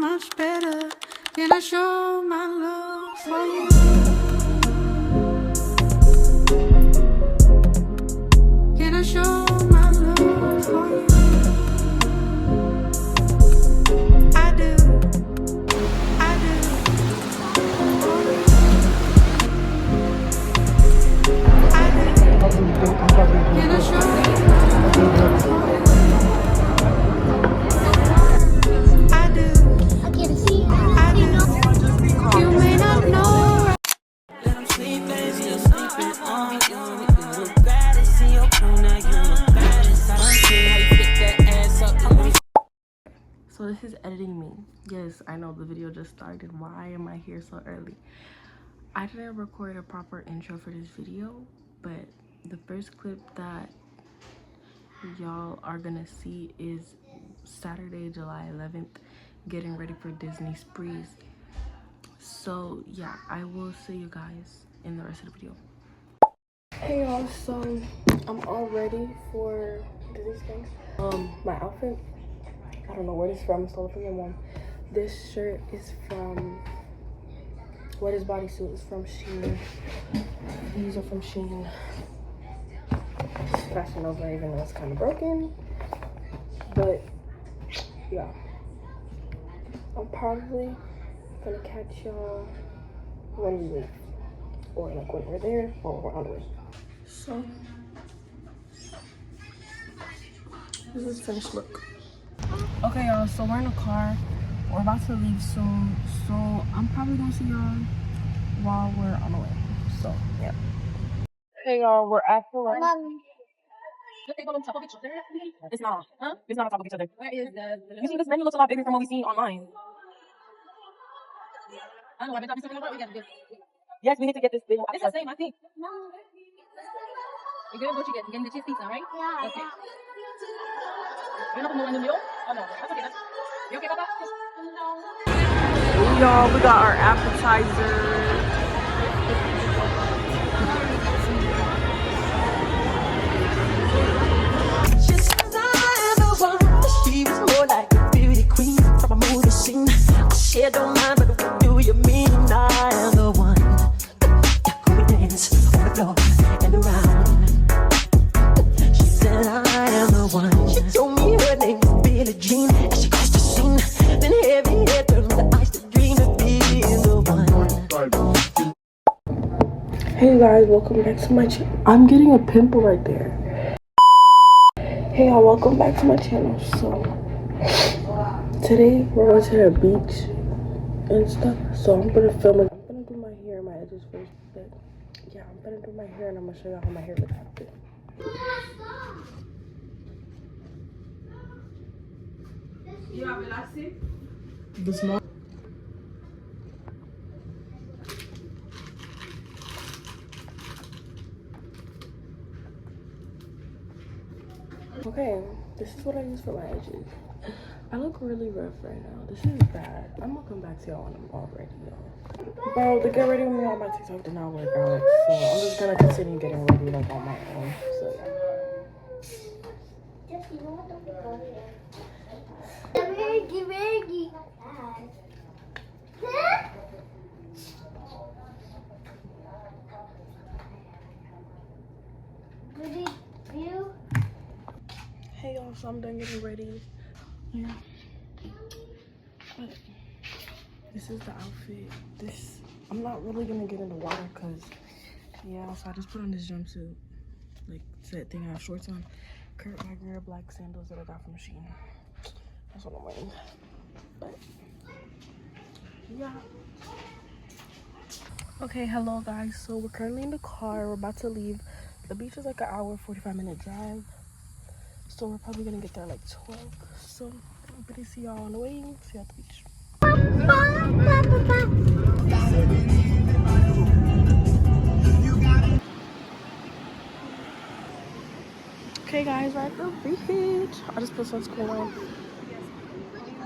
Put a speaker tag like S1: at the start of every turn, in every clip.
S1: much better. Can I show my love for you? Can I show my love for you? I do. I do. I do. Can I show my love for you? I do. I do. You may not know. Let them sleep, lazy, you're sleeping on you. You look bad, it's in your phone, now you look bad. I don't see how you fit that ass up. Come on.
S2: So this is editing me. Yes, I know the video just started. Why am I here so early? I didn't record a proper intro for this video, but the first clip that y'all are gonna see is Saturday, July 11th, getting ready for Disney Sprees. So yeah, I will see you guys in the rest of the video. Hey y'all, so I'm all ready for Disney Springs. My outfit, I don't know where this is from. I'm still looking at one. This shirt is from, this bodysuit is from Shein. These are from Shein. Fashion over, even though it's kind of broken, but yeah, I'm probably gonna catch y'all when we leave, or like when we're there, or we're on the way. So this is finished look. Okay y'all, so we're in the car, we're about to leave soon, so I'm probably gonna see y'all while we're on the way. So yeah. Hey y'all, we're at the rest. It's not. Huh? It's not on top of each other. Where is the? You see, this menu looks a lot bigger from what we see online. I know. I've been talking to someone. We got this. Yes, we need to get this big one. It's the same, I think. No. You good? What you get? You getting the cheese pizza, right? Yeah. Okay. You're not going to the middle? Oh no, that's okay. You okay, Papa? No. Y'all, we got our appetizer.
S3: Yeah, don't mind, but what do you mean? I am the one. Yeah, we dance on the floor and around. She said I am the one. She told me her name was Billie Jean. As she crossed the scene, then heavy head turned with the eyes to dream of being the one.
S2: Hey you guys, welcome back to my channel. I'm getting a pimple right there. Hey y'all, welcome back to my channel. So today we're going to the beach and stuff, so I'm gonna film it. I'm gonna do my hair and my edges first, but yeah, I'm gonna do my hair and I'm gonna show y'all how my hair looks after. The small. Okay, this is what I use for my edges. I look really rough right now. This is bad. I'm gonna come back to y'all when I'm all ready, y'all. Bro, the get ready with me on my TikTok did not work out, so I'm just gonna continue getting ready like on my own. So hey y'all, so I'm done getting ready. Yeah. But this is the outfit. I'm not really gonna get in the water because yeah, so I just put on this jumpsuit, like that thing I have shorts on, Kurt Wagner black sandals that I got from Shein. That's what I'm wearing. But yeah. Okay, hello guys, so we're currently in the car. We're about to leave. The beach is like an hour 45-minute drive, so we're probably gonna get there like 12. So I'm gonna see y'all on the way. See you at the beach. Okay guys, we're at the beach. I just put sunscreen on.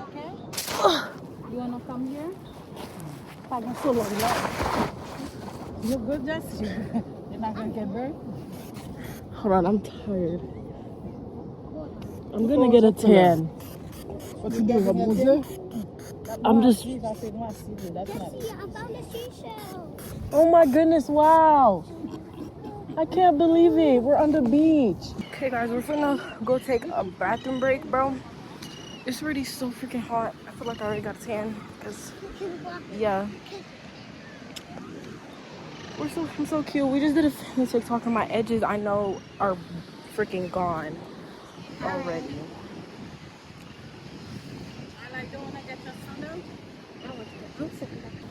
S4: Okay. You wanna come here? You're good, Jess. You're not gonna get burned.
S2: Hold on, I'm tired. I'm gonna get a tan.
S4: What you doing, a boozer? I'm just. Oh my goodness! Wow! I can't believe it. We're on the beach.
S2: Okay, guys, we're gonna go take a bathroom break, bro. It's already so freaking hot. I feel like I already got a tan because, yeah. I'm so cute. We just did a family TikTok and my edges, I know, are freaking gone already.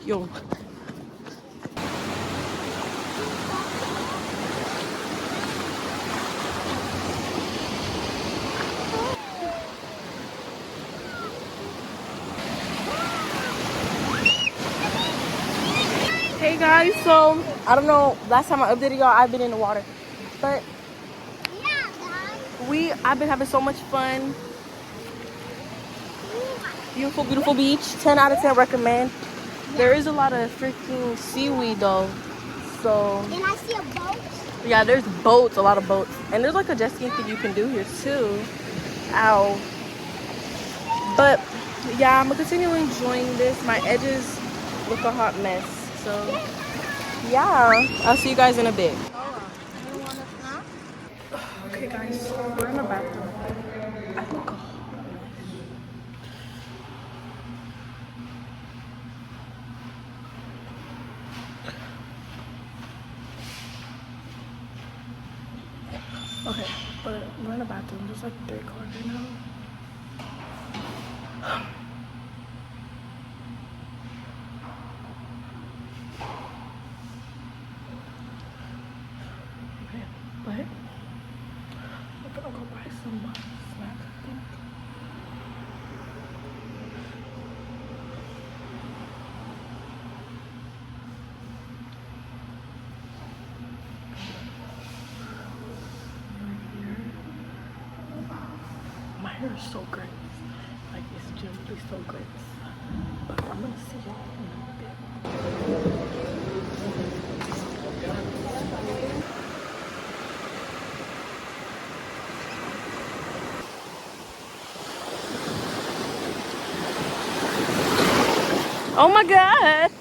S2: Yo. Hey guys, so I don't know, last time I updated y'all, I've been in the water, but I've been having so much fun. Beautiful, beautiful beach. 10 out of 10 recommend. There is a lot of freaking seaweed though, so.
S1: And I see a boat.
S2: Yeah, there's boats, a lot of boats, and there's like a jet ski thing you can do here too. Ow. But yeah, I'm gonna continue enjoying this. My edges look a hot mess, so yeah, I'll see you guys in a bit. Okay guys, we're in the bathroom. I look a hot mess. Okay, but we're in the bathroom. There's like 3 cars right now. Okay, but we're gonna go buy some snacks, I think. My hair is so great. Like, it's generally so great. But I'm gonna see y'all in a bit. Oh my god!